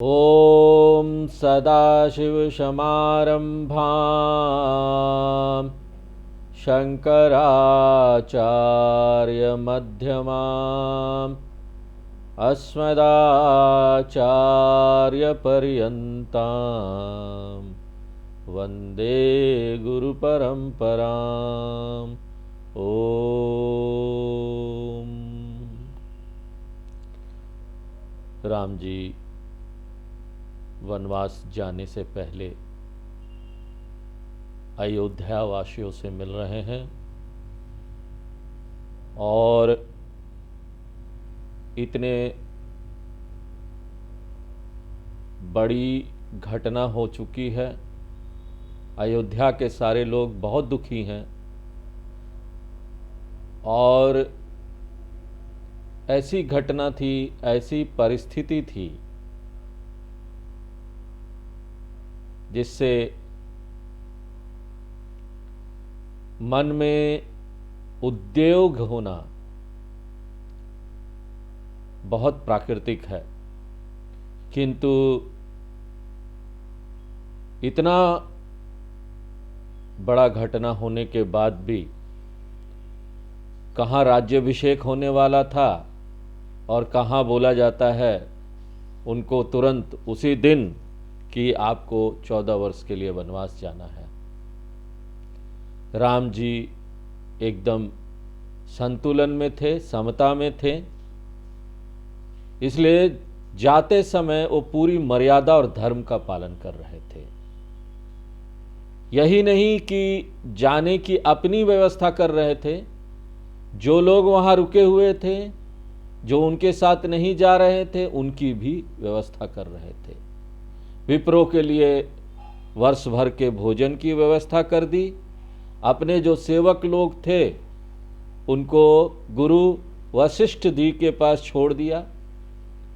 ॐ सदाशिवसमारम्भां शङ्कराचार्यमध्यमाम् अस्मदाचार्यपर्यन्तां वन्दे गुरुपरम्पराम्। ॐ राम जी वनवास जाने से पहले अयोध्या वासियों से मिल रहे हैं और इतने बड़ी घटना हो चुकी है। अयोध्या के सारे लोग बहुत दुखी हैं और ऐसी घटना थी, ऐसी परिस्थिति थी जिससे मन में उद्योग होना बहुत प्राकृतिक है, किंतु इतना बड़ा घटना होने के बाद भी कहाँ राज्याभिषेक होने वाला था और कहाँ बोला जाता है उनको तुरंत उसी दिन कि आपको 14 वर्ष के लिए वनवास जाना है। राम जी एकदम संतुलन में थे, समता में थे, इसलिए जाते समय वो पूरी मर्यादा और धर्म का पालन कर रहे थे। यही नहीं कि जाने की अपनी व्यवस्था कर रहे थे, जो लोग वहाँ रुके हुए थे, जो उनके साथ नहीं जा रहे थे, उनकी भी व्यवस्था कर रहे थे। विप्रों के लिए वर्ष भर के भोजन की व्यवस्था कर दी। अपने जो सेवक लोग थे उनको गुरु वशिष्ठ जी के पास छोड़ दिया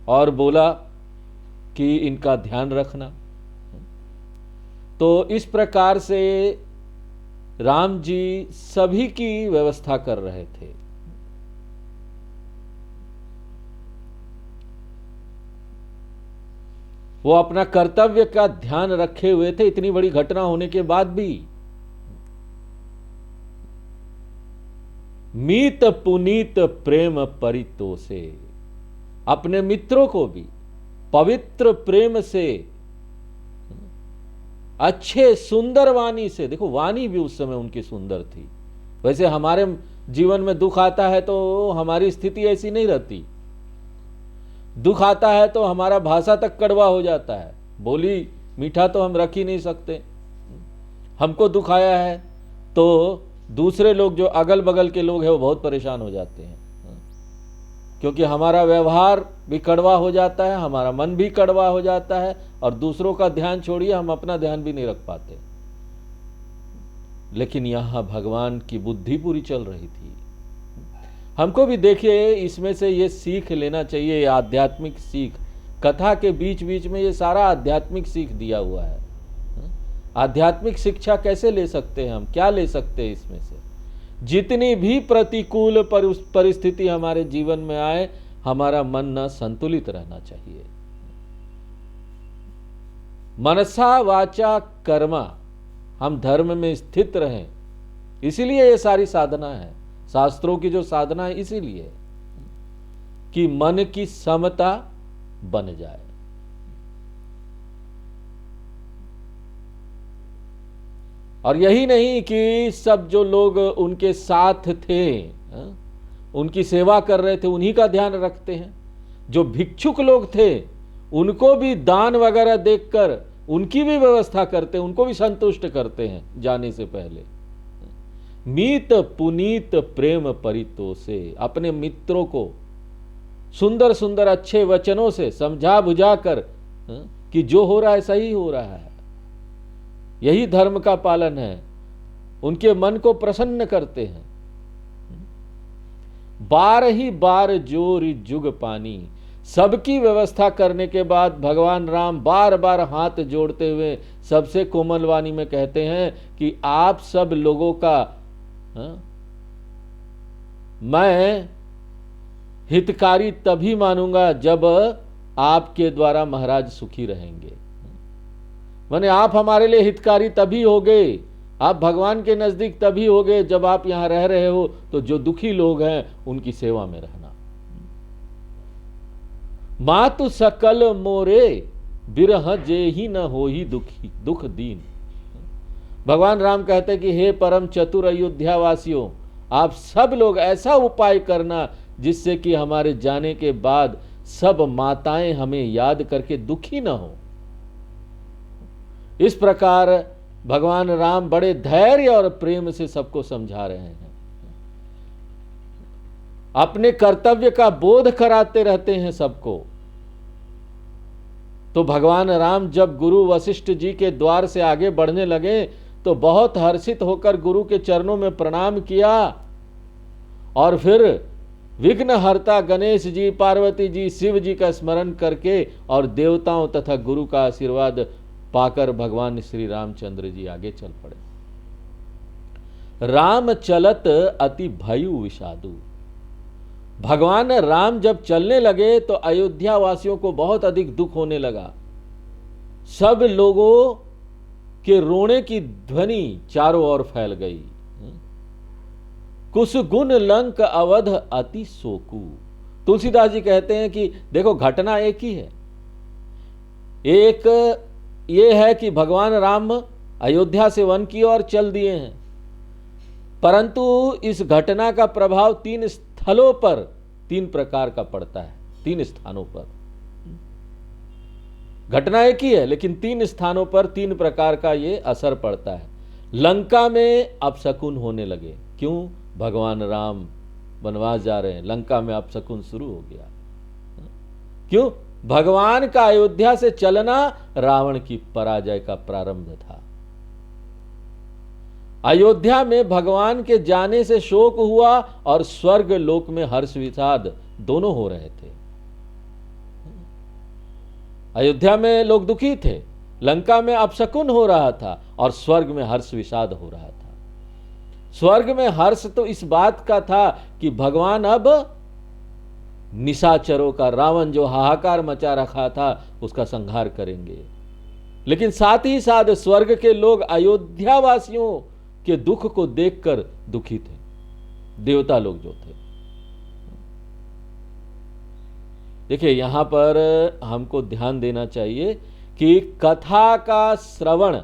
और बोला कि इनका ध्यान रखना। तो इस प्रकार से राम जी सभी की व्यवस्था कर रहे थे। वो अपना कर्तव्य का ध्यान रखे हुए थे, इतनी बड़ी घटना होने के बाद भी। मीत पुनीत प्रेम परितोषे, अपने मित्रों को भी पवित्र प्रेम से, अच्छे सुंदर वाणी से, देखो वाणी भी उस समय उनकी सुंदर थी। वैसे हमारे जीवन में दुख आता है तो हमारी स्थिति ऐसी नहीं रहती। दुख आता है तो हमारा भाषा तक कड़वा हो जाता है, बोली मीठा तो हम रख ही नहीं सकते। हमको दुख आया है तो दूसरे लोग जो अगल बगल के लोग हैं वो बहुत परेशान हो जाते हैं, क्योंकि हमारा व्यवहार भी कड़वा हो जाता है, हमारा मन भी कड़वा हो जाता है और दूसरों का ध्यान छोड़िए, हम अपना ध्यान भी नहीं रख पाते। लेकिन यहाँ भगवान की बुद्धि पूरी चल रही थी। हमको भी देखिए इसमें से ये सीख लेना चाहिए, ये आध्यात्मिक सीख। कथा के बीच बीच में ये सारा आध्यात्मिक सीख दिया हुआ है। आध्यात्मिक शिक्षा कैसे ले सकते हैं हम, क्या ले सकते हैं इसमें से? जितनी भी प्रतिकूल परिस्थिति हमारे जीवन में आए, हमारा मन न संतुलित रहना चाहिए। मनसा वाचा कर्मा, हम धर्म में स्थित रहें, इसीलिए ये सारी साधना है। शास्त्रों की जो साधना है इसीलिए कि मन की समता बन जाए। और यही नहीं कि सब जो लोग उनके साथ थे, उनकी सेवा कर रहे थे, उन्हीं का ध्यान रखते हैं। जो भिक्षुक लोग थे उनको भी दान वगैरह देखकर उनकी भी व्यवस्था करते हैं, उनको भी संतुष्ट करते हैं जाने से पहले। मीत पुनीत प्रेम परितोषे, अपने मित्रों को सुंदर सुंदर अच्छे वचनों से समझा बुझा कर कि जो हो रहा है सही हो रहा है, यही धर्म का पालन है, उनके मन को प्रसन्न करते हैं। बार ही बार जोरी जुग पानी, सबकी व्यवस्था करने के बाद भगवान राम बार बार हाथ जोड़ते हुए सबसे कोमल वाणी में कहते हैं कि आप सब लोगों का मैं हितकारी तभी मानूंगा जब आपके द्वारा महाराज सुखी रहेंगे। माने आप हमारे लिए हितकारी तभी होगे, आप भगवान के नजदीक तभी होगे जब आप यहां रह रहे हो तो जो दुखी लोग हैं उनकी सेवा में रहना। मातु सकल मोरे बिरह जे ही न हो ही दुखी दुख दीन। भगवान राम कहते कि हे परम चतुर अयोध्या वासियों, आप सब लोग ऐसा उपाय करना जिससे कि हमारे जाने के बाद सब माताएं हमें याद करके दुखी न हो। इस प्रकार भगवान राम बड़े धैर्य और प्रेम से सबको समझा रहे हैं, अपने कर्तव्य का बोध कराते रहते हैं सबको। तो भगवान राम जब गुरु वशिष्ठ जी के द्वार से आगे बढ़ने लगे तो बहुत हर्षित होकर गुरु के चरणों में प्रणाम किया और फिर विघ्नहर्ता गणेश जी, पार्वती जी, शिव जी का स्मरण करके और देवताओं तथा गुरु का आशीर्वाद पाकर भगवान श्री रामचंद्र जी आगे चल पड़े। राम चलत अति भयु विषादु। भगवान राम जब चलने लगे तो अयोध्या वासियों को बहुत अधिक दुख होने लगा। सब लोगों के रोने की ध्वनि चारों ओर फैल गई। कुछ गुण लंक अवध अति शोकु। तुलसीदास जी कहते हैं कि देखो घटना एक ही है। एक ये है कि भगवान राम अयोध्या से वन की ओर चल दिए हैं, परंतु इस घटना का प्रभाव 3 स्थलों पर 3 प्रकार का पड़ता है। 3 स्थानों पर घटना एक ही है लेकिन 3 स्थानों पर 3 प्रकार का ये असर पड़ता है। लंका में अपशकुन होने लगे। क्यों? भगवान राम वनवास जा रहे हैं, लंका में अपशकुन शुरू हो गया। क्यों? भगवान का अयोध्या से चलना रावण की पराजय का प्रारंभ था। अयोध्या में भगवान के जाने से शोक हुआ और स्वर्ग लोक में हर्ष विषाद दोनों हो रहे थे। अयोध्या में लोग दुखी थे, लंका में अपशकुन हो रहा था और स्वर्ग में हर्ष विषाद हो रहा था। स्वर्ग में हर्ष तो इस बात का था कि भगवान अब निशाचरों का, रावण जो हाहाकार मचा रखा था, उसका संहार करेंगे। लेकिन साथ ही साथ स्वर्ग के लोग अयोध्या वासियों के दुख को देखकर दुखी थे, देवता लोग जो थे। देखिए यहां पर हमको ध्यान देना चाहिए कि कथा का श्रवण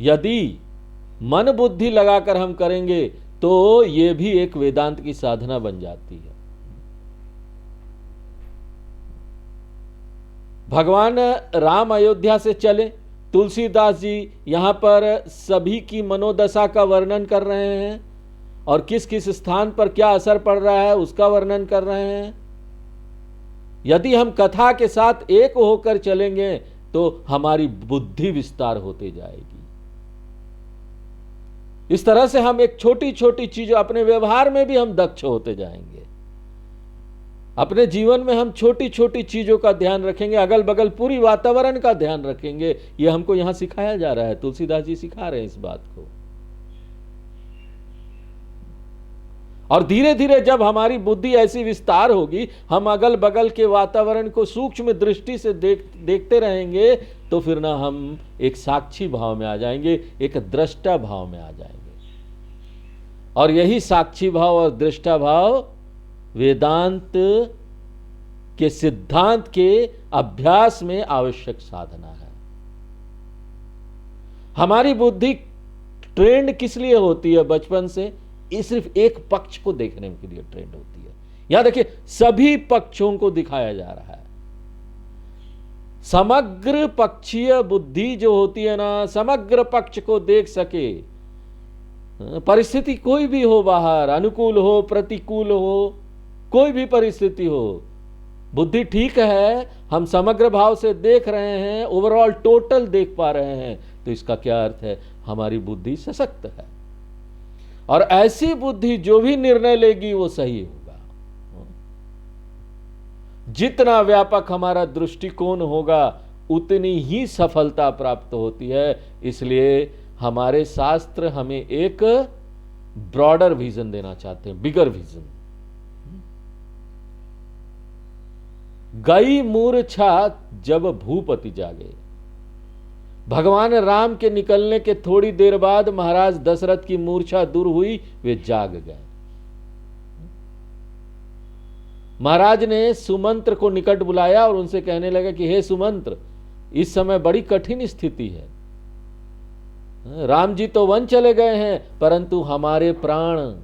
यदि मन बुद्धि लगाकर हम करेंगे तो यह भी एक वेदांत की साधना बन जाती है। भगवान राम अयोध्या से चले, तुलसीदास जी यहां पर सभी की मनोदशा का वर्णन कर रहे हैं और किस किस स्थान पर क्या असर पड़ रहा है उसका वर्णन कर रहे हैं। यदि हम कथा के साथ एक होकर चलेंगे तो हमारी बुद्धि विस्तार होती जाएगी। इस तरह से हम एक छोटी छोटी चीजों, अपने व्यवहार में भी हम दक्ष होते जाएंगे। अपने जीवन में हम छोटी छोटी चीजों का ध्यान रखेंगे, अगल बगल पूरी वातावरण का ध्यान रखेंगे। यह हमको यहां सिखाया जा रहा है, तुलसीदास जी सिखा रहे हैं इस बात को। और धीरे धीरे जब हमारी बुद्धि ऐसी विस्तार होगी, हम अगल बगल के वातावरण को सूक्ष्म दृष्टि से देखते रहेंगे, तो फिर ना हम एक साक्षी भाव में आ जाएंगे, एक दृष्टा भाव में आ जाएंगे। और यही साक्षी भाव और दृष्टा भाव वेदांत के सिद्धांत के अभ्यास में आवश्यक साधना है। हमारी बुद्धि ट्रेंड किस लिए होती है बचपन से? ये सिर्फ एक पक्ष को देखने के लिए ट्रेंड होती है। यहां देखिए सभी पक्षों को दिखाया जा रहा है। समग्र पक्षीय बुद्धि जो होती है ना, समग्र पक्ष को देख सके, परिस्थिति कोई भी हो, बाहर अनुकूल हो प्रतिकूल हो, कोई भी परिस्थिति हो, बुद्धि ठीक है, हम समग्र भाव से देख रहे हैं, ओवरऑल टोटल देख पा रहे हैं, तो इसका क्या अर्थ है? हमारी बुद्धि सशक्त है। और ऐसी बुद्धि जो भी निर्णय लेगी वो सही होगा। जितना व्यापक हमारा दृष्टिकोण होगा उतनी ही सफलता प्राप्त होती है। इसलिए हमारे शास्त्र हमें एक ब्रॉडर विजन देना चाहते हैं, बिगर विजन। गई मूर्छा जब भूपति जागे। भगवान राम के निकलने के थोड़ी देर बाद महाराज दशरथ की मूर्छा दूर हुई, वे जाग गए। महाराज ने सुमंत्र को निकट बुलाया और उनसे कहने लगा कि हे सुमंत्र, इस समय बड़ी कठिन स्थिति है। राम जी तो वन चले गए हैं, परंतु हमारे प्राण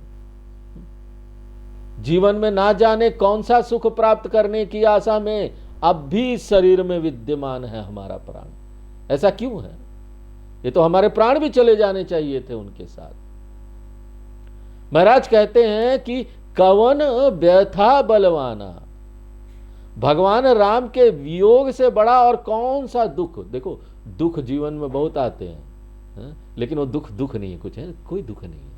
जीवन में ना जाने कौन सा सुख प्राप्त करने की आशा में अब भी इस शरीर में विद्यमान है हमारा प्राण। ऐसा क्यों है? ये तो हमारे प्राण भी चले जाने चाहिए थे उनके साथ। महाराज कहते हैं कि कवन व्यथा बलवाना, भगवान राम के वियोग से बड़ा और कौन सा दुख। देखो, दुख जीवन में बहुत आते हैं, लेकिन वो दुख दुख नहीं है, कुछ है, कोई दुख नहीं है।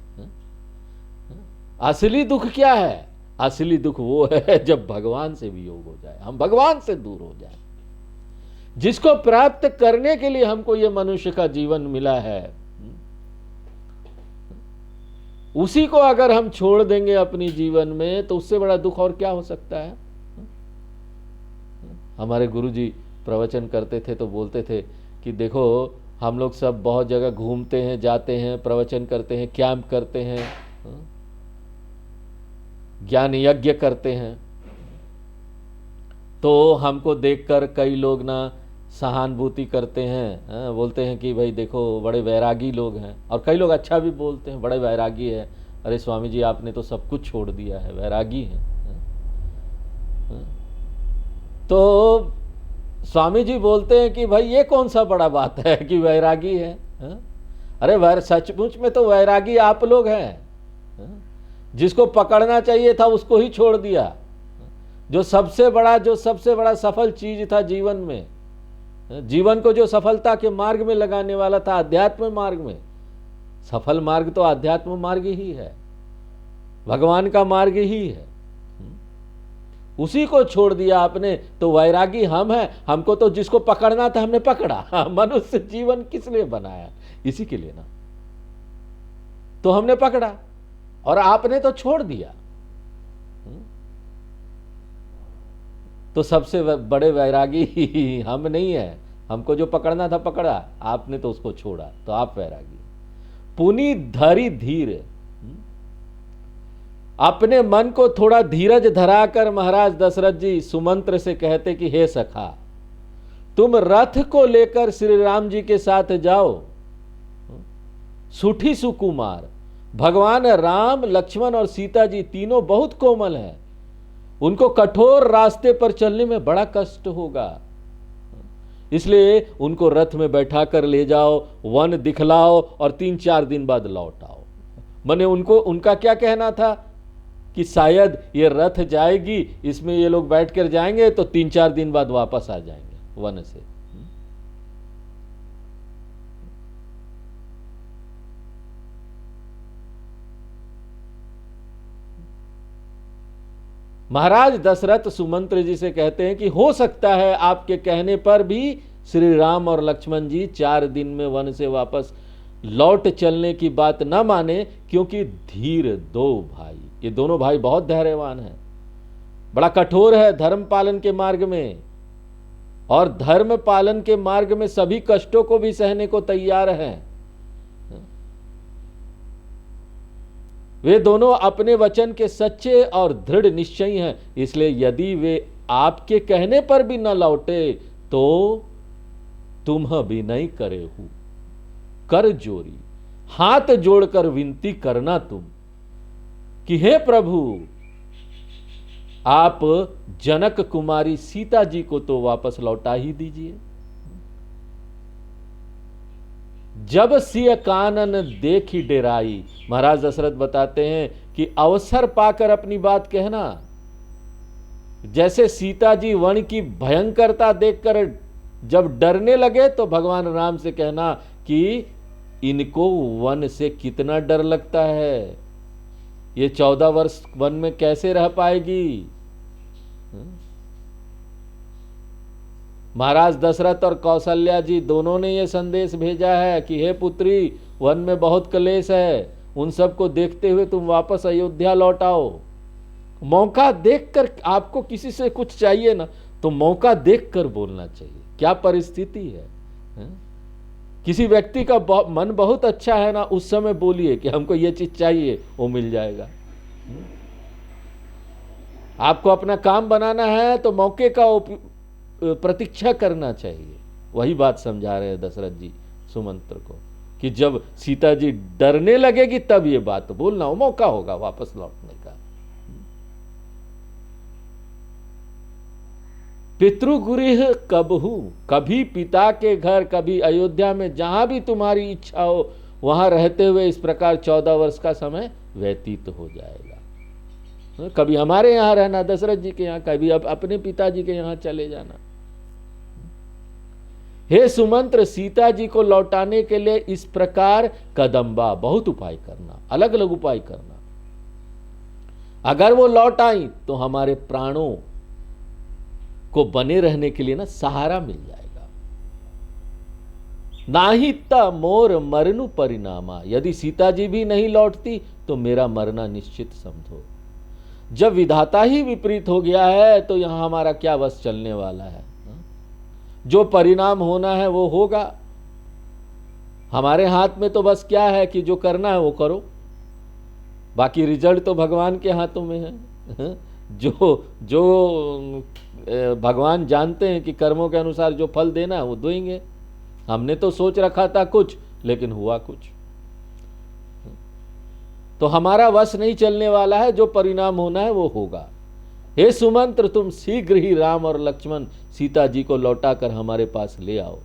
असली दुख क्या है? असली दुख वो है जब भगवान से वियोग हो जाए, हम भगवान से दूर हो जाए। जिसको प्राप्त करने के लिए हमको ये मनुष्य का जीवन मिला है, उसी को अगर हम छोड़ देंगे अपनी जीवन में, तो उससे बड़ा दुख और क्या हो सकता है। हमारे गुरुजी प्रवचन करते थे तो बोलते थे कि देखो, हम लोग सब बहुत जगह घूमते हैं, जाते हैं, प्रवचन करते हैं, कैंप करते हैं, ज्ञान यज्ञ करते हैं, तो हमको देखकर कई लोग ना सहानुभूति करते हैं, बोलते हैं कि भाई देखो बड़े वैरागी लोग हैं। और कई लोग अच्छा भी बोलते हैं, बड़े वैरागी है। अरे स्वामी जी, आपने तो सब कुछ छोड़ दिया है, वैरागी है। तो स्वामी जी बोलते हैं कि भाई ये कौन सा बड़ा बात है कि वैरागी है? अरे सचमुच में तो वैरागी आप लोग हैं। जिसको पकड़ना चाहिए था उसको ही छोड़ दिया। जो सबसे बड़ा सफल चीज था जीवन में, जीवन को जो सफलता के मार्ग में लगाने वाला था, अध्यात्म मार्ग में, सफल मार्ग तो अध्यात्म मार्ग ही है, भगवान का मार्ग ही है। उसी को छोड़ दिया आपने, तो वैरागी हम हैं। हमको तो जिसको पकड़ना था हमने पकड़ा। मनुष्य जीवन किस लिए बनाया? इसी के लिए ना। तो हमने पकड़ा और आपने तो छोड़ दिया। तो सबसे बड़े वैरागी हम नहीं है। हमको जो पकड़ना था पकड़ा, आपने तो उसको छोड़ा, तो आप वैरागी। पुनि धरी धीर, अपने मन को थोड़ा धीरज धराकर महाराज दशरथ जी सुमंत्र से कहते कि हे सखा, तुम रथ को लेकर श्री राम जी के साथ जाओ। सुठी सुकुमार, भगवान राम, लक्ष्मण और सीता जी तीनों बहुत कोमल हैं, उनको कठोर रास्ते पर चलने में बड़ा कष्ट होगा, इसलिए उनको रथ में बैठा कर ले जाओ, वन दिखलाओ और 3-4 दिन बाद लौट आओ। माने उनका क्या कहना था कि शायद ये रथ जाएगी, इसमें ये लोग बैठ कर जाएंगे तो 3-4 दिन बाद वापस आ जाएंगे वन से। महाराज दशरथ सुमंत्र जी से कहते हैं कि हो सकता है आपके कहने पर भी श्री राम और लक्ष्मण जी 4 दिन में वन से वापस लौट चलने की बात न माने, क्योंकि धीर 2 भाई, ये दोनों भाई बहुत धैर्यवान हैं, बड़ा कठोर है धर्म पालन के मार्ग में, और धर्म पालन के मार्ग में सभी कष्टों को भी सहने को तैयार हैं। वे दोनों अपने वचन के सच्चे और दृढ़ निश्चयी हैं, इसलिए यदि वे आपके कहने पर भी न लौटे तो तुम विनय करे हूं, कर जोरी, हाथ जोड़कर विनती करना तुम कि हे प्रभु, आप जनक कुमारी सीता जी को तो वापस लौटा ही दीजिए। जब सिय कानन देखी डेराई, महाराज दशरथ बताते हैं कि अवसर पाकर अपनी बात कहना। जैसे सीता जी वन की भयंकरता देखकर जब डरने लगे तो भगवान राम से कहना कि इनको वन से कितना डर लगता है, ये 14 वर्ष वन में कैसे रह पाएगी। महाराज दशरथ और कौशल्या जी दोनों ने यह संदेश भेजा है कि हे पुत्री, वन में बहुत क्लेश है, उन सब को देखते हुए तुम वापस अयोध्या लौट आओ। मौका देखकर आपको किसी से कुछ चाहिए ना तो मौका देखकर बोलना चाहिए, क्या परिस्थिति है? किसी व्यक्ति का मन बहुत अच्छा है ना, उस समय बोलिए कि हमको ये चीज चाहिए, वो मिल जाएगा। आपको अपना काम बनाना है तो मौके का प्रतीक्षा करना चाहिए। वही बात समझा रहे हैं दशरथ जी सुमंत्र को कि जब सीता जी डरने लगेगी तब ये बात बोलना, वो मौका होगा वापस लौटने का। पितृगृह कबहू, कभी पिता के घर, कभी अयोध्या में, जहां भी तुम्हारी इच्छा हो वहां रहते हुए इस प्रकार 14 वर्ष का समय व्यतीत हो जाएगा। कभी हमारे यहां रहना, दशरथ जी के यहां, कभी अपने पिताजी के यहां चले जाना। हे सुमंत्र, सीता जी को लौटाने के लिए इस प्रकार कदम्बा, बहुत उपाय करना, अलग अलग उपाय करना। अगर वो लौट आई तो हमारे प्राणों को बने रहने के लिए ना सहारा मिल जाएगा। नाही ता मोर मरनु परिणामा, यदि सीता जी भी नहीं लौटती तो मेरा मरना निश्चित समझो। जब विधाता ही विपरीत हो गया है तो यहां हमारा क्या बस चलने वाला है? जो परिणाम होना है वो होगा। हमारे हाथ में तो बस क्या है कि जो करना है वो करो, बाकी रिजल्ट तो भगवान के हाथों में है। जो भगवान जानते हैं कि कर्मों के अनुसार जो फल देना है वो देंगे। हमने तो सोच रखा था कुछ, लेकिन हुआ कुछ। तो हमारा वश नहीं चलने वाला है, जो परिणाम होना है वो होगा। हे सुमंत्र, तुम शीघ्र ही राम और लक्ष्मण सीता जी को लौटाकर हमारे पास ले आओ।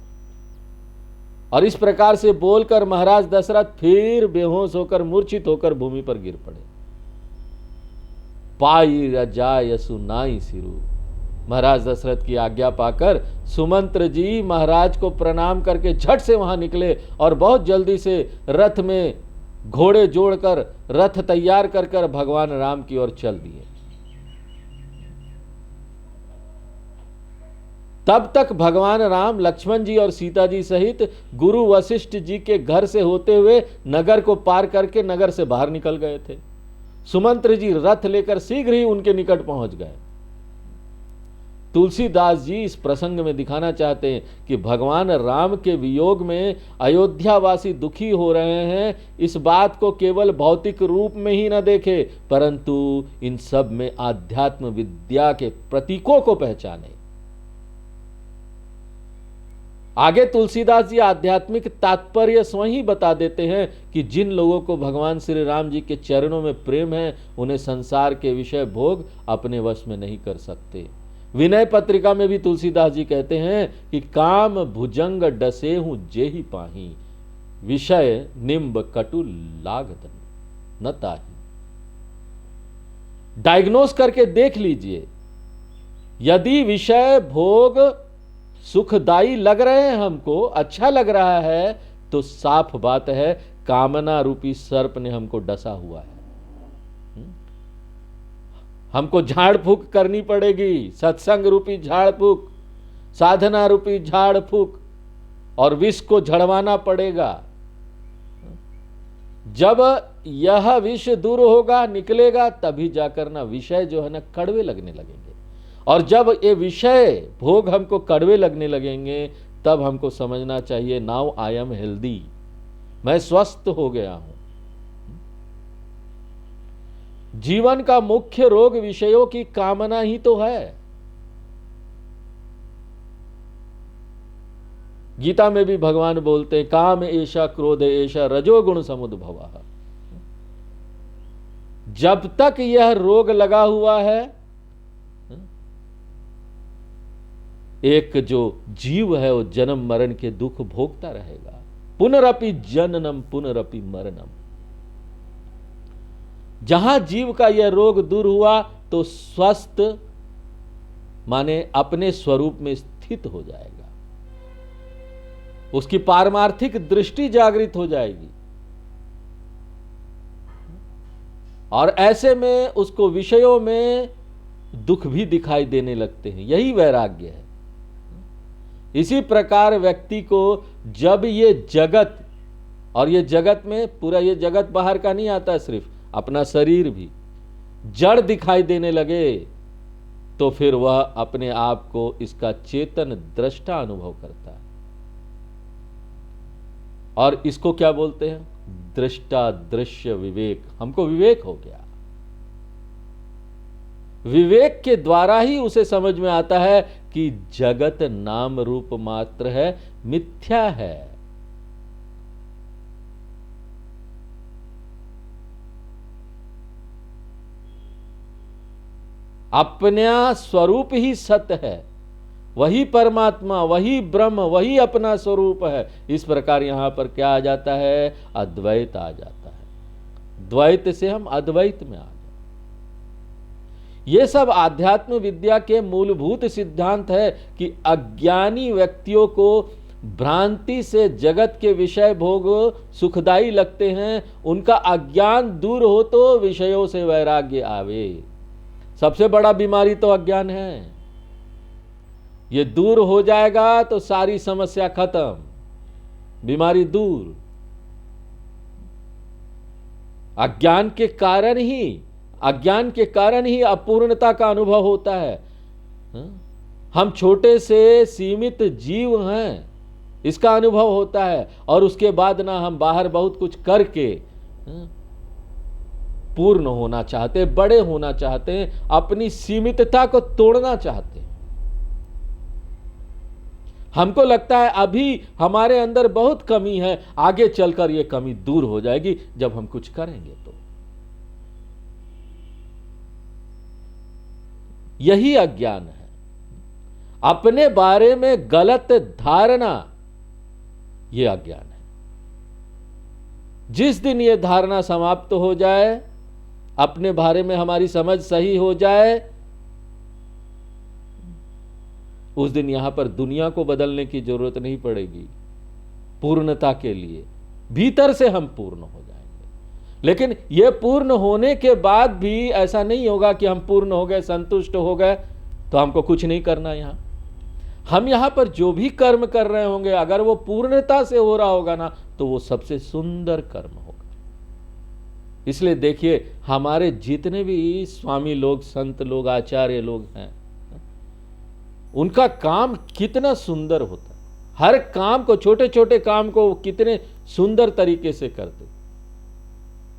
और इस प्रकार से बोलकर महाराज दशरथ फिर बेहोश होकर, मूर्छित होकर भूमि पर गिर पड़े। पाई रजाय सुनाई सिरु, महाराज दशरथ की आज्ञा पाकर सुमंत्र जी महाराज को प्रणाम करके झट से वहां निकले और बहुत जल्दी से रथ में घोड़े जोड़कर रथ तैयार कर भगवान राम की ओर चल दिए। तब तक भगवान राम लक्ष्मण जी और सीता जी सहित गुरु वशिष्ठ जी के घर से होते हुए नगर को पार करके नगर से बाहर निकल गए थे। सुमंत्र जी रथ लेकर शीघ्र ही उनके निकट पहुंच गए। तुलसीदास जी इस प्रसंग में दिखाना चाहते हैं कि भगवान राम के वियोग में अयोध्यावासी दुखी हो रहे हैं। इस बात को केवल भौतिक रूप में ही न देखे, परंतु इन सब में आध्यात्म विद्या के प्रतीकों को पहचाने। आगे तुलसीदास जी आध्यात्मिक तात्पर्य स्वयं ही बता देते हैं कि जिन लोगों को भगवान श्री राम जी के चरणों में प्रेम है, उन्हें संसार के विषय भोग अपने वश में नहीं कर सकते। विनय पत्रिका में भी तुलसीदास जी कहते हैं कि काम भुजंग डसे हूं जे ही पाही, विषय निम्ब कटु लागत न ताही। डायग्नोस करके देख लीजिए, यदि विषय भोग सुखदाई लग रहे हैं, हमको अच्छा लग रहा है, तो साफ बात है कामना रूपी सर्प ने हमको डसा हुआ है। हमको झाड़ फूक करनी पड़ेगी, सत्संग रूपी झाड़ फूक, साधना रूपी झाड़ फूक, और विष को झड़वाना पड़ेगा। जब यह विष दूर होगा, निकलेगा, तभी जाकर ना विषय जो है ना कड़वे लगने लगेंगे। और जब ये विषय भोग हमको कड़वे लगने लगेंगे, तब हमको समझना चाहिए नाउ आई एम हेल्दी, मैं स्वस्थ हो गया हूं। जीवन का मुख्य रोग विषयों की कामना ही तो है। गीता में भी भगवान बोलते हैं, काम ऐशा क्रोध ऐशा रजोगुण समुद्भवः। जब तक यह रोग लगा हुआ है, एक जो जीव है वो जन्म मरण के दुख भोगता रहेगा। पुनरपि जननम पुनरपि मरणम। जहां जीव का यह रोग दूर हुआ तो स्वस्थ माने अपने स्वरूप में स्थित हो जाएगा, उसकी पारमार्थिक दृष्टि जागृत हो जाएगी, और ऐसे में उसको विषयों में दुख भी दिखाई देने लगते हैं। यही वैराग्य है। इसी प्रकार व्यक्ति को जब ये जगत, और ये जगत में पूरा ये जगत बाहर का नहीं आता, सिर्फ अपना शरीर भी जड़ दिखाई देने लगे, तो फिर वह अपने आप को इसका चेतन दृष्टा अनुभव करता है। और इसको क्या बोलते हैं? दृष्टा दृश्य विवेक। हमको विवेक हो गया। विवेक के द्वारा ही उसे समझ में आता है कि जगत नाम रूप मात्र है, मिथ्या है। अपना स्वरूप ही सत्य है, वही परमात्मा, वही ब्रह्म, वही अपना स्वरूप है। इस प्रकार यहां पर क्या आ जाता है? अद्वैत आ जाता है। द्वैत से हम अद्वैत में आ जाते। ये सब आध्यात्म विद्या के मूलभूत सिद्धांत है कि अज्ञानी व्यक्तियों को भ्रांति से जगत के विषय भोग सुखदाई लगते हैं। उनका अज्ञान दूर हो तो विषयों से वैराग्य आवे। सबसे बड़ा बीमारी तो अज्ञान है। ये दूर हो जाएगा तो सारी समस्या खत्म, बीमारी दूर। अज्ञान के कारण ही अपूर्णता का अनुभव होता है। हम छोटे से सीमित जीव हैं, इसका अनुभव होता है। और उसके बाद ना हम बाहर बहुत कुछ करके पूर्ण होना चाहते, बड़े होना चाहते हैं, अपनी सीमितता को तोड़ना चाहते हैं। हमको लगता है अभी हमारे अंदर बहुत कमी है, आगे चलकर यह कमी दूर हो जाएगी जब हम कुछ करेंगे तो। यही अज्ञान है। अपने बारे में गलत धारणा, यह अज्ञान है। जिस दिन यह धारणा समाप्त हो जाए, अपने बारे में हमारी समझ सही हो जाए, उस दिन यहां पर दुनिया को बदलने की जरूरत नहीं पड़ेगी। पूर्णता के लिए भीतर से हम पूर्ण हो जाएंगे। लेकिन यह पूर्ण होने के बाद भी ऐसा नहीं होगा कि हम पूर्ण हो गए, संतुष्ट हो गए तो हमको कुछ नहीं करना। हम यहां पर जो भी कर्म कर रहे होंगे, अगर वो पूर्णता से हो रहा होगा ना, तो वो सबसे सुंदर कर्म होगा। इसलिए देखिए, हमारे जितने भी स्वामी लोग, संत लोग, आचार्य लोग हैं, उनका काम कितना सुंदर होता है। हर काम को, छोटे छोटे काम को कितने सुंदर तरीके से करते।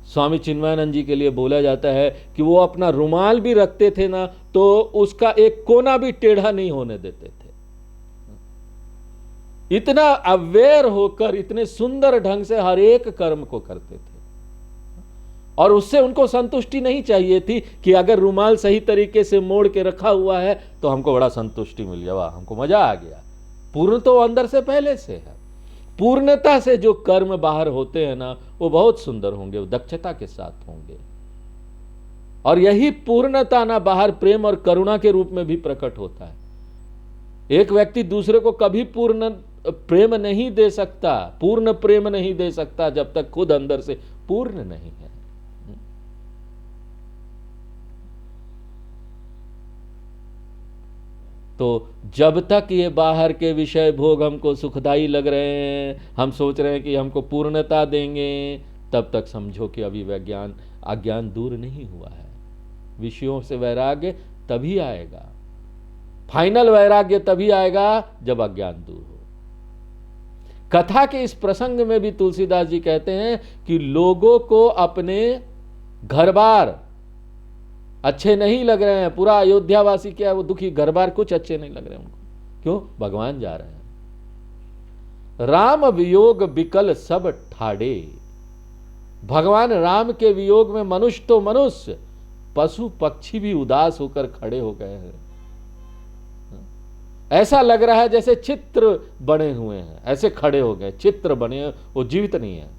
स्वामी चिन्मयानंद जी के लिए बोला जाता है कि वो अपना रुमाल भी रखते थे ना, तो उसका एक कोना भी टेढ़ा नहीं होने देते थे। इतना अवेयर होकर इतने सुंदर ढंग से हर एक कर्म को करते थे। और उससे उनको संतुष्टि नहीं चाहिए थी कि अगर रुमाल सही तरीके से मोड़ के रखा हुआ है तो हमको बड़ा संतुष्टि मिल गया, वाह हमको मजा आ गया। पूर्ण तो अंदर से पहले से है। पूर्णता से जो कर्म बाहर होते हैं ना, वो बहुत सुंदर होंगे, वो दक्षता के साथ होंगे। और यही पूर्णता ना बाहर प्रेम और करुणा के रूप में भी प्रकट होता है। एक व्यक्ति दूसरे को कभी पूर्ण प्रेम नहीं दे सकता, पूर्ण प्रेम नहीं दे सकता, जब तक खुद अंदर से पूर्ण नहीं है। तो जब तक ये बाहर के विषय भोग हमको सुखदाई लग रहे हैं, हम सोच रहे हैं कि हमको पूर्णता देंगे, तब तक समझो कि अभी अज्ञान दूर नहीं हुआ है। विषयों से वैराग्य तभी आएगा, फाइनल वैराग्य तभी आएगा जब अज्ञान दूर हो। कथा के इस प्रसंग में भी तुलसीदास जी कहते हैं कि लोगों को अपने घर बार अच्छे नहीं लग रहे हैं। पूरा अयोध्यावासी क्या है, वो दुखी, घर बार कुछ अच्छे नहीं लग रहे हैं उनको। क्यों? भगवान जा रहे हैं। राम वियोग बिकल सब ठाड़े। भगवान राम के वियोग में मनुष्य तो मनुष्य, पशु पक्षी भी उदास होकर खड़े हो गए हैं। ऐसा लग रहा है जैसे चित्र बने हुए हैं, ऐसे खड़े हो गए, चित्र बने, वो जीवित नहीं है।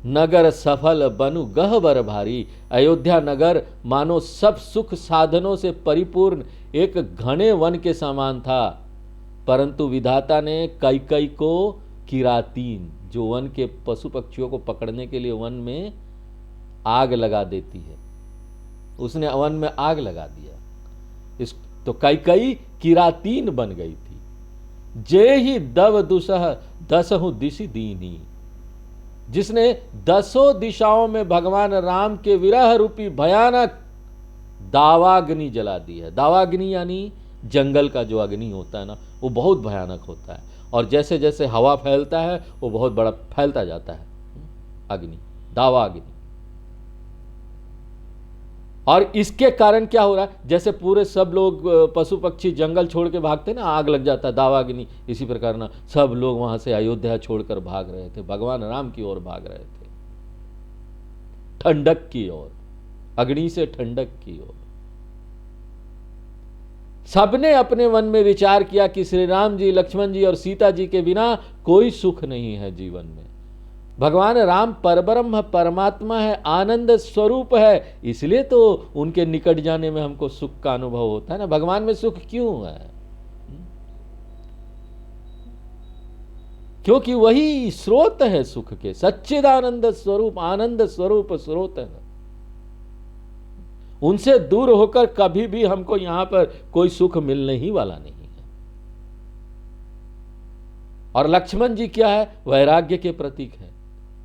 नगर सफल बनु गहबर भारी। अयोध्या नगर मानो सब सुख साधनों से परिपूर्ण एक घने वन के समान था, परंतु विधाता ने कैकई को किरातीन, जो वन के पशु पक्षियों को पकड़ने के लिए वन में आग लगा देती है, उसने वन में आग लगा दिया। तो कैकई किरातीन बन गई थी। जे ही दव दुसह दसहु दिशि दीनी, जिसने 10 दिशाओं में भगवान राम के विरह रूपी भयानक दावाग्नि जला दी है। दावाग्नि यानी जंगल का जो अग्नि होता है ना, वो बहुत भयानक होता है, और जैसे जैसे हवा फैलता है वो बहुत बड़ा फैलता जाता है अग्नि, दावाग्नि। और इसके कारण क्या हो रहा है, जैसे पूरे सब लोग पशु पक्षी जंगल छोड़ के भागते ना, आग लग जाता है, दावाग्नि। इसी प्रकार ना सब लोग वहां से अयोध्या छोड़कर भाग रहे थे, भगवान राम की ओर भाग रहे थे, ठंडक की ओर, अग्नि से ठंडक की ओर। सबने अपने मन में विचार किया कि श्री राम जी, लक्ष्मण जी और सीता जी के बिना कोई सुख नहीं है जीवन में। भगवान राम परब्रह्म परमात्मा है, आनंद स्वरूप है, इसलिए तो उनके निकट जाने में हमको सुख का अनुभव होता है ना। भगवान में सुख क्यों है? क्योंकि वही स्रोत है सुख के, सच्चिदानंद स्वरूप, आनंद स्वरूप स्रोत है। उनसे दूर होकर कभी भी हमको यहां पर कोई सुख मिलने ही वाला नहीं है। और लक्ष्मण जी क्या है? वैराग्य के प्रतीक है,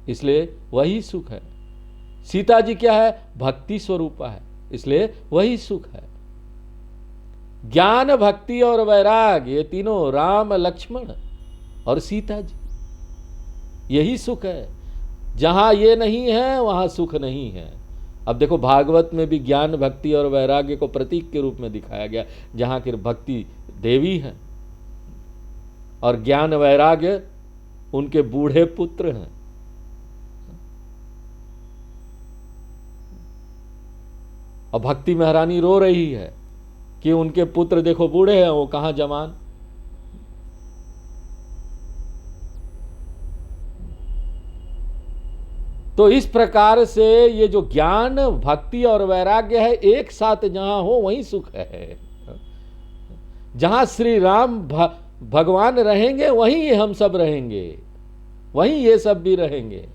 इसलिए वही सुख है। सीता जी क्या है? भक्ति स्वरूपा है, इसलिए वही सुख है। ज्ञान, भक्ति और वैराग, ये तीनों, राम, लक्ष्मण और सीता जी, यही सुख है। जहां ये नहीं है वहां सुख नहीं है। अब देखो, भागवत में भी ज्ञान, भक्ति और वैराग्य को प्रतीक के रूप में दिखाया गया, जहां की भक्ति देवी है और ज्ञान वैराग्य उनके बूढ़े पुत्र हैं। और भक्ति महारानी रो रही है कि उनके पुत्र देखो बूढ़े हैं, वो कहां जवान। तो इस प्रकार से ये जो ज्ञान, भक्ति और वैराग्य है, एक साथ जहां हो वहीं सुख है। जहां श्री राम भगवान रहेंगे वहीं हम सब रहेंगे, वहीं ये सब भी रहेंगे।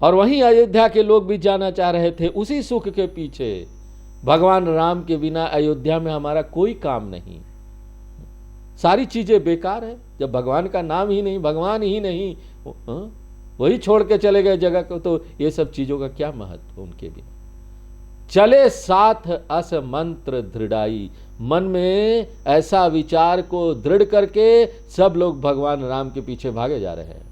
और वहीं अयोध्या के लोग भी जाना चाह रहे थे, उसी सुख के पीछे। भगवान राम के बिना अयोध्या में हमारा कोई काम नहीं, सारी चीजें बेकार है। जब भगवान का नाम ही नहीं, भगवान ही नहीं, वही छोड़ के चले गए जगह को, तो ये सब चीजों का क्या महत्व उनके बिना। चले साथ अस मंत्र दृढ़ाई, मन में ऐसा विचार को दृढ़ करके सब लोग भगवान राम के पीछे भागे जा रहे हैं।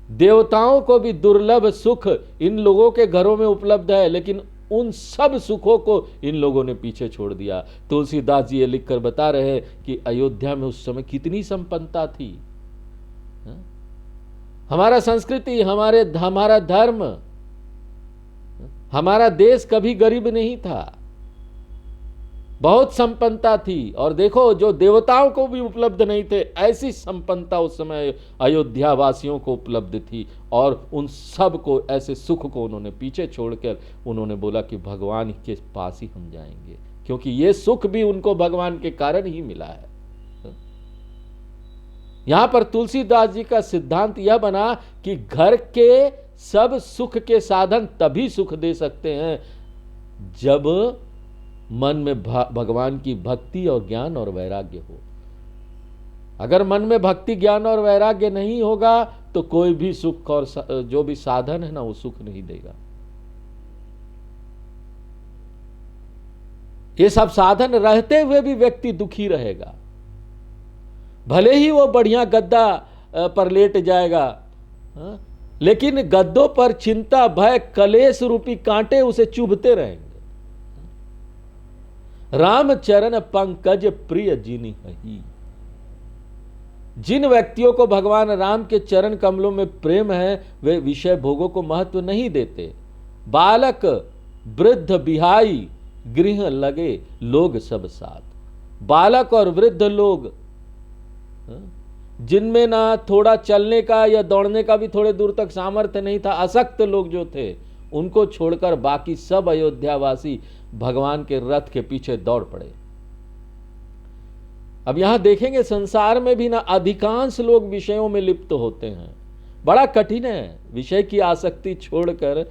देवताओं को भी दुर्लभ सुख इन लोगों के घरों में उपलब्ध है, लेकिन उन सब सुखों को इन लोगों ने पीछे छोड़ दिया। तुलसीदास जी ये लिखकर बता रहे हैं कि अयोध्या में उस समय कितनी संपन्नता थी। हमारा संस्कृति, हमारा धर्म, हमारा देश कभी गरीब नहीं था, बहुत संपन्नता थी। और देखो, जो देवताओं को भी उपलब्ध नहीं थे, ऐसी संपन्नता उस समय अयोध्या वासियों को उपलब्ध थी। और उन सब को, ऐसे सुख को उन्होंने पीछे छोड़कर उन्होंने बोला कि भगवान के पास ही हम जाएंगे, क्योंकि ये सुख भी उनको भगवान के कारण ही मिला है। यहां पर तुलसीदास जी का सिद्धांत यह बना कि घर के सब सुख के साधन तभी सुख दे सकते हैं जब मन में भगवान की भक्ति और ज्ञान और वैराग्य हो। अगर मन में भक्ति, ज्ञान और वैराग्य नहीं होगा तो कोई भी सुख और जो भी साधन है ना, वो सुख नहीं देगा। ये सब साधन रहते हुए भी व्यक्ति दुखी रहेगा, भले ही वो बढ़िया गद्दा पर लेट जाएगा, लेकिन गद्दों पर चिंता, भय, कलेश रूपी कांटे उसे चुभते रहेंगे। राम चरण पंकज प्रिय जिनि हई, जिन व्यक्तियों को भगवान राम के चरण कमलों में प्रेम है, वे विषय भोगों को महत्व नहीं देते। बालक वृद्ध बिहाई गृह लगे लोग सब साथ। बालक और वृद्ध लोग, जिनमें ना थोड़ा चलने का या दौड़ने का भी थोड़े दूर तक सामर्थ्य नहीं था, अशक्त लोग जो थे, उनको छोड़कर बाकी सब अयोध्यावासी भगवान के रथ के पीछे दौड़ पड़े। अब यहां देखेंगे, संसार में भी ना अधिकांश लोग विषयों में लिप्त होते हैं। बड़ा कठिन है विषय की आसक्ति छोड़कर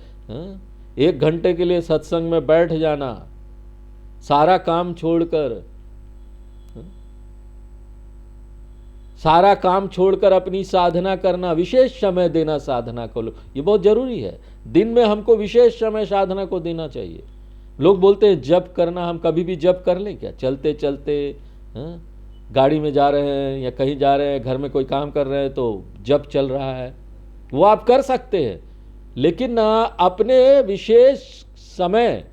1 घंटे के लिए सत्संग में बैठ जाना, सारा काम छोड़कर, सारा काम छोड़कर अपनी साधना करना, विशेष समय देना साधना को, ये बहुत जरूरी है। दिन में हमको विशेष समय साधना को देना चाहिए। लोग बोलते हैं जप करना, हम कभी भी जप कर लें क्या? चलते चलते, गाड़ी में जा रहे हैं या कहीं जा रहे हैं, घर में कोई काम कर रहे हैं तो जप चल रहा है, वो आप कर सकते हैं, लेकिन अपने विशेष समय,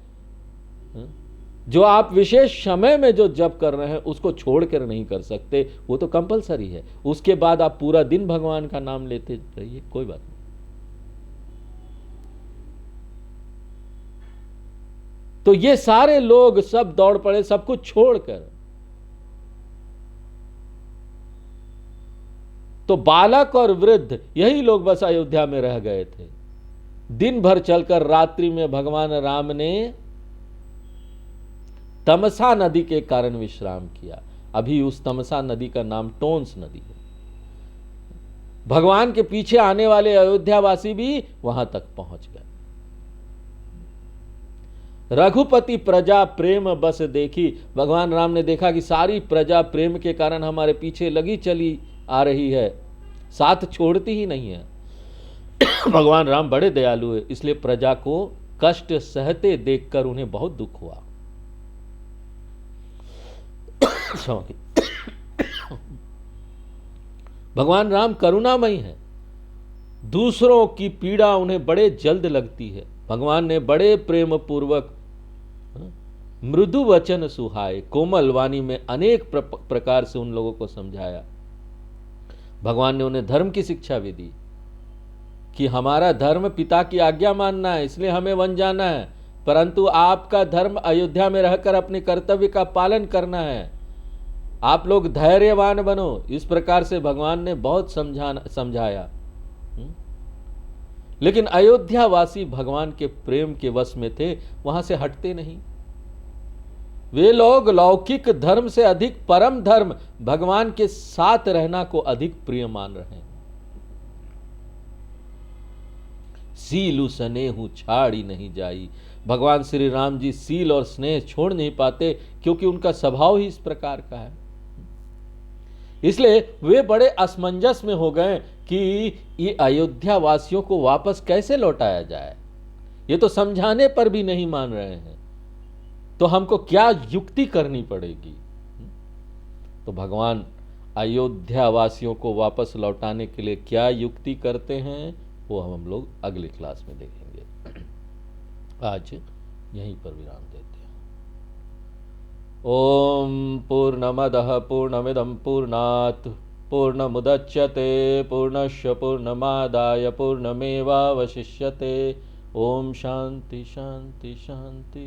जो आप विशेष समय में जो जप कर रहे हैं उसको छोड़कर नहीं कर सकते, वो तो कंपलसरी है। उसके बाद आप पूरा दिन भगवान का नाम लेते रहिए, कोई बात नहीं। तो ये सारे लोग सब दौड़ पड़े, सब कुछ छोड़कर। तो बालक और वृद्ध, यही लोग बस अयोध्या में रह गए थे। दिन भर चलकर रात्रि में भगवान राम ने तमसा नदी के कारण विश्राम किया। अभी उस तमसा नदी का नाम टोंस नदी है। भगवान के पीछे आने वाले अयोध्यावासी भी वहां तक पहुंच गए। रघुपति प्रजा प्रेम बस देखी, भगवान राम ने देखा कि सारी प्रजा प्रेम के कारण हमारे पीछे लगी चली आ रही है, साथ छोड़ती ही नहीं है। भगवान राम बड़े दयालु है, इसलिए प्रजा को कष्ट सहते देखकर उन्हें बहुत दुख हुआ। भगवान राम करुणामयी है, दूसरों की पीड़ा उन्हें बड़े जल्द लगती है। भगवान ने बड़े प्रेम पूर्वक मृदु वचन सुहाए, कोमल वाणी में अनेक प्रकार से उन लोगों को समझाया। भगवान ने उन्हें धर्म की शिक्षा भी दी कि हमारा धर्म पिता की आज्ञा मानना है, इसलिए हमें वन जाना है, परंतु आपका धर्म अयोध्या में रहकर अपने कर्तव्य का पालन करना है, आप लोग धैर्यवान बनो। इस प्रकार से भगवान ने बहुत समझाया। लेकिन अयोध्यावासी भगवान के प्रेम के वश में थे, वहां से हटते नहीं। वे लोग लौकिक धर्म से अधिक परम धर्म भगवान के साथ रहना को अधिक प्रिय मान रहे हैं। सीलु स्नेहु छाड़ी नहीं जाई, भगवान श्री राम जी सील और स्नेह छोड़ नहीं पाते, क्योंकि उनका स्वभाव ही इस प्रकार का है। इसलिए वे बड़े असमंजस में हो गए कि ये अयोध्या वासियों को वापस कैसे लौटाया जाए। ये तो समझाने पर भी नहीं मान रहे हैं, तो हमको क्या युक्ति करनी पड़ेगी। तो भगवान अयोध्या वासियों को वापस लौटाने के लिए क्या युक्ति करते हैं, वो हम लोग अगली क्लास में देखेंगे। आज यहीं पर विराम देते हैं। ओम पूर्णमदः पूर्णमिदं पूर्णात् पूर्णमुदच्यते पूर्णस्य पूर्णमादाय पूर्णमेवावशिष्यते। ओम शांति शांति शांति।